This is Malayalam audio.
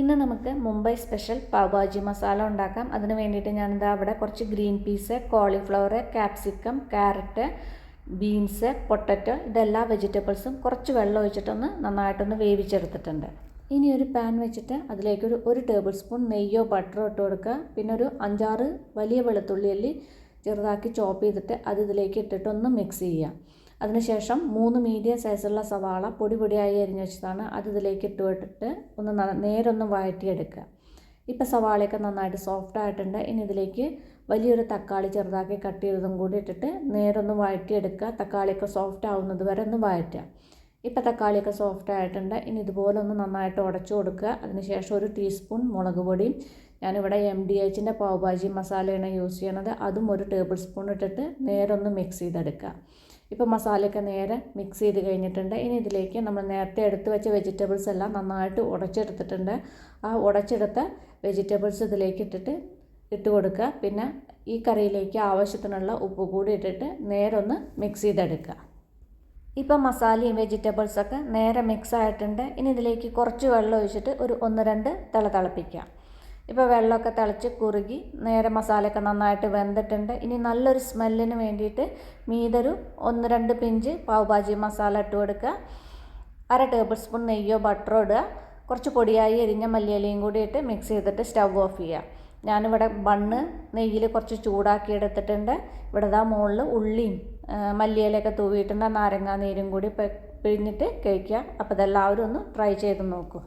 ഇന്ന് നമുക്ക് മുംബൈ സ്പെഷ്യൽ പാവ് ഭാജി മസാല ഉണ്ടാക്കാം. അതിന് വേണ്ടിയിട്ട് ഞാനിതാ അവിടെ കുറച്ച് green peas, cauliflower, capsicum, carrot, beans, potato ഇതെല്ലാ വെജിറ്റബിൾസും കുറച്ച് വെള്ളം ഒഴിച്ചിട്ടൊന്ന് നന്നായിട്ടൊന്ന് വേവിച്ചെടുത്തിട്ടുണ്ട്. ഇനി ഒരു പാൻ വെച്ചിട്ട് അതിലേക്ക് ഒരു ടേബിൾ സ്പൂൺ നെയ്യോ ബട്ടറോ ഇട്ട് കൊടുക്കുക. പിന്നെ ഒരു 5-6 വലിയ വെളുത്തുള്ളി അല്ലി ചെറുതാക്കി ചോപ്പ് ചെയ്തിട്ട് അത് ഇതിലേക്ക് ഇട്ടിട്ടൊന്ന് മിക്സ് ചെയ്യുക. അതിനുശേഷം 3 മീഡിയം സൈസുള്ള സവാള പൊടിയായി അരിഞ്ഞ് വെച്ചതാണ്. അത് ഇതിലേക്ക് ഇട്ടിട്ട് നേരൊന്ന് വഴറ്റിയെടുക്കുക. ഇപ്പോൾ സവാളയൊക്കെ നന്നായിട്ട് സോഫ്റ്റ് ആയിട്ടുണ്ട്. ഇനി ഇതിലേക്ക് വലിയൊരു തക്കാളി ചെറുതാക്കി കട്ട് ചെയ്തതും കൂടി ഇട്ടിട്ട് നേരൊന്ന് വഴറ്റിയെടുക്കുക. തക്കാളിയൊക്കെ സോഫ്റ്റ് ആവുന്നത് വരെ ഒന്ന് വഴറ്റുക. ഇപ്പോൾ തക്കാളിയൊക്കെ സോഫ്റ്റ് ആയിട്ടുണ്ട്. ഇനി ഇതുപോലെ ഒന്ന് നന്നായിട്ട് ഉടച്ചു കൊടുക്കുക. അതിനുശേഷം 1 ടീസ്പൂൺ മുളക് പൊടിയും, ഞാനിവിടെ MDHൻ്റെ പാവ് ഭാജി മസാലയാണ് യൂസ് ചെയ്യണത്, അതും 1 ടേബിൾ സ്പൂൺ ഇട്ടിട്ട് നേരൊന്ന് മിക്സ് ചെയ്തെടുക്കുക. ഇപ്പോൾ മസാലയൊക്കെ നേരെ മിക്സ് ചെയ്ത് കഴിഞ്ഞിട്ടുണ്ട്. ഇനി ഇതിലേക്ക് നമ്മൾ നേരത്തെ എടുത്ത് വെച്ച വെജിറ്റബിൾസ് എല്ലാം നന്നായിട്ട് ഉടച്ചെടുത്തിട്ടുണ്ട്. ആ ഉടച്ചെടുത്ത വെജിറ്റബിൾസ് ഇതിലേക്ക് ഇട്ട് കൊടുക്കുക. പിന്നെ ഈ കറിയിലേക്ക് ആവശ്യത്തിനുള്ള ഉപ്പ് കൂടി ഇട്ടിട്ട് നേരെ ഒന്ന് മിക്സ് ചെയ്തെടുക്കുക. ഇപ്പോൾ മസാലയും വെജിറ്റബിൾസൊക്കെ നേരെ മിക്സ് ആയിട്ടുണ്ട്. ഇനി ഇതിലേക്ക് കുറച്ച് വെള്ളം ഒഴിച്ചിട്ട് ഒരു 1-2 തിളപ്പിക്കുക. ഇപ്പോൾ വെള്ളമൊക്കെ തിളച്ച് കുറുകി നേരെ മസാലയൊക്കെ നന്നായിട്ട് വെന്തിട്ടുണ്ട്. ഇനി നല്ലൊരു സ്മെല്ലിന് വേണ്ടിയിട്ട് മീതൊരു 1-2 പിഞ്ച് പാവ് ഭാജി മസാല ഇട്ട് കൊടുക്കുക. 1/2 ടേബിൾ സ്പൂൺ നെയ്യോ ബട്ടറോ ഇടുക. കുറച്ച് പൊടിയായി എരിഞ്ഞ മല്ലിയിലയും കൂടി ഇട്ട് മിക്സ് ചെയ്തിട്ട് സ്റ്റവ് ഓഫ് ചെയ്യുക. ഞാനിവിടെ ബണ്ണ് നെയ്യിൽ കുറച്ച് ചൂടാക്കി എടുത്തിട്ടുണ്ട്. ഇവിടെ മുകളിൽ ഉള്ളിയും മല്ലിയിലയൊക്കെ തൂവിയിട്ടുണ്ട്. നാരങ്ങാ നീരും കൂടി പിഴിഞ്ഞിട്ട് കഴിക്കുക. അപ്പോൾ ഇതെല്ലാവരും ഒന്ന് ട്രൈ ചെയ്ത് നോക്കൂ.